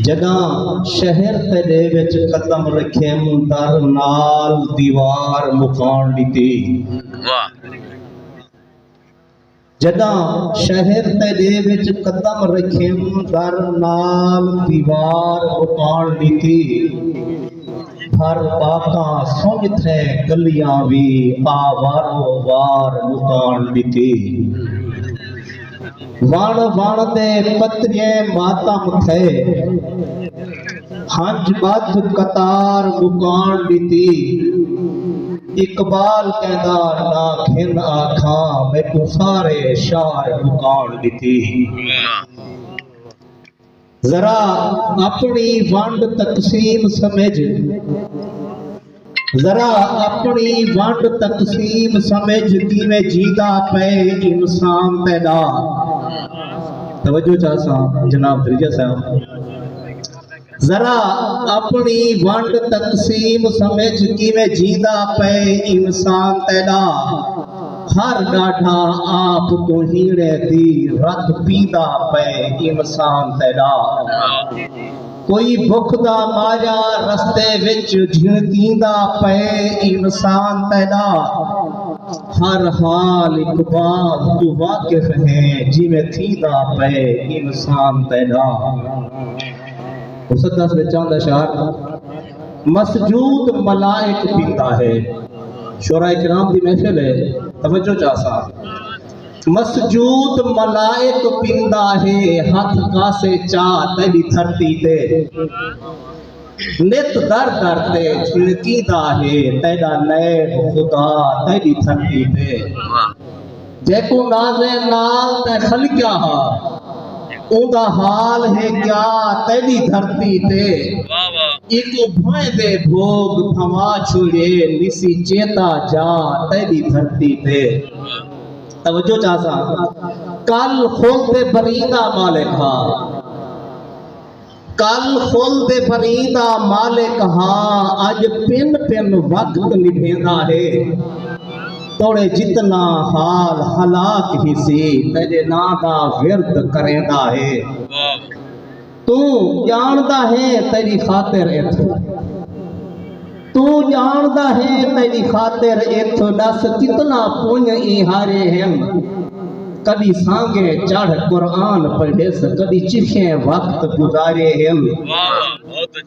جداں شہر تیرے وچ قدم رکھیم در نال دیوار مکان ڈیتی جداں شہر تیرے وچ قدم رکھیم در نال دیوار مکان ڈیتی ہر باکاں سنج تھے گلیاں بھی آوارو وار مکان ڈیتی وان وان دے پتریے ماتم تھے ہنج بد قطار مکان ڈیتی اقبال کہندا نا کھن آکھاں میں کو سارے شار مکان ڈیتی ذرا اپنی ونڈ تقسیم سمجھ ذرا اپنی ونڈ تقسیم سمجھ کیویں جیدا پے انسان پیدا توجہ چاہساں جناب درجہ صاحب ذرا اپنی ونڈ تقسیم سمجھ کیویں جیدا پے انسان پیدا ہر ڈاٹھا آپ تو ہیڑے دی رت پیدا پے انسان پیدا کوئی بھوک دا مارا رستے وچ جھڑکیندا پے انسان پیدا ہر حال اقبال تو واقف ہے جویں تھیندا پے انسان پیدا مسدس وچ آندا شعر مسجود ملائک پیندا ہے شعراء کرام دی محفل ہے توجہ چاہسا مسجود ملائک پیندا ہے ہاتھ کاسے چاہ تیری دھرتی تے نت در در تے جھڑکیندا ہے تیرا نیب خدا تیری دھرتی تے جیکو نازے نال تے خلقیا ہا اوندا حال ہے کیا تیری دھرتی تے ایکو بھائیں دے بھوگ تھما چھوڑے نسی چیتا جا تیری دھرتی تے توجہ چاہسا کل خولتے بریندہ مالک ہاں کل خولتے بریندہ مالک ہاں آج پن پن وقت نبھینا ہے توڑے جتنا حال ہلاک ہی سی تیرے نادا ورد کریندہ ہے تو جاندہ ہے تیری خاطر ایتھو تو جاندہ ہے تیری خاطر ایتھو دس کتنا پونج ای ہارے ہیں کبھی سانگے چڑھ قرآن پڑھے سے کبھی چکھیں وقت گزارے ہیں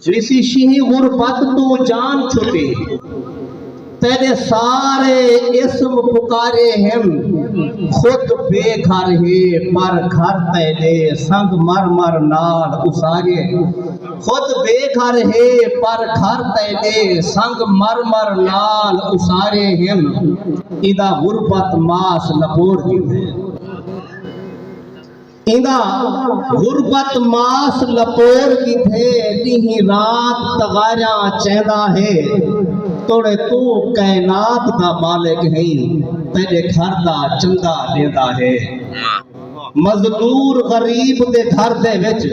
جیسی شیہی غربت تو جان چھپے تیرے سارے اسم پکارے ہیں خود بے گھر ہے پر گھر تیرے سنگ مر مر نال اسارے خود بے گھر ہے پر گھر تیرے سنگ مر مر نال اسارے ہیں ادا غربت ماس لپور کی ہے ادا غربت ماس لپور کی تھے نہیں رات تغاریاں چیندہ ہے توڑے تو کائنات دا مالک ہے تیرے گھر دا چندہ دیندہ ہے مزدور غریب دے گھر دے وچ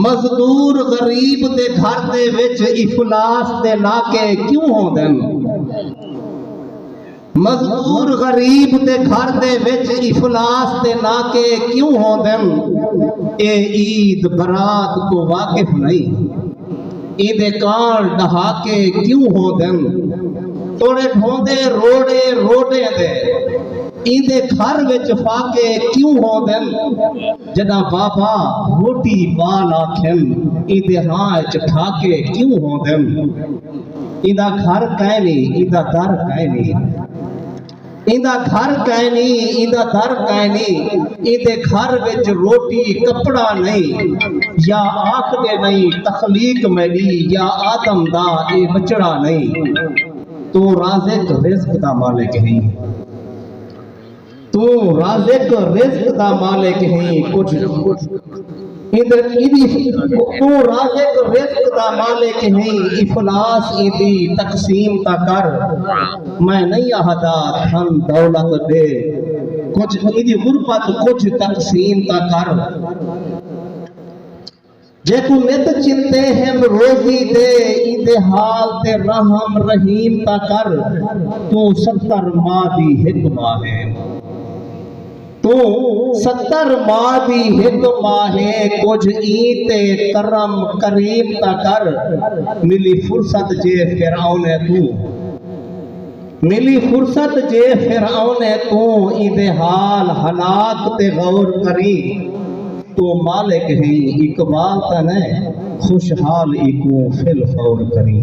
مزدور غریب دے گھر دے وچ افلاس دے ناکے کیوں ہوں دن مزدور غریب دے گھر دے وچ افلاس دے ناکے کیوں ہوں دن اے عید برات کو واقف نہیں عید کان ڈہاکے کیوں ہو دن توڑے ڈھوندے روڑے روڑے دے عید گھر وچ فاکے کیوں ہو دن جنا بابا روٹی بالا کھن عید ہاں چٹھاکے کیوں ہو دن عیدہ گھر کہنی عیدہ در کہنی عیدہ گھر کہنی عیدہ در کہنی عید گھر وچ روٹی کپڑا نہیں یا آخرے نہیں تخلیق میری یا آدم دا اے بچڑا نہیں تو رازق رزق دا مالک ہے تو رازق رزق دا مالک ہے کچھ تو رازق رزق دا مالک ہے افلاس ایدی تقسیم تا کر میں نہیں آہدا دھن دولت دے کچھ ایدی غربت کچھ تقسیم تا کر جے تو نت چنتے ہیں روزی دے ایدے حال تے رحم رحیم تا کر تو 70 ماہ دی حکمہ ہے تو 70 ماہ دی ہک ماہے کچھ ایتے کرم کریم تا کر ملی فرصت جے فرعون تو ملی فرصت جے فرعون تو ایدے حال حالات تے غور کری تو مالک ہیں اقبال تا نے خوشحال ایکو فی الفور کری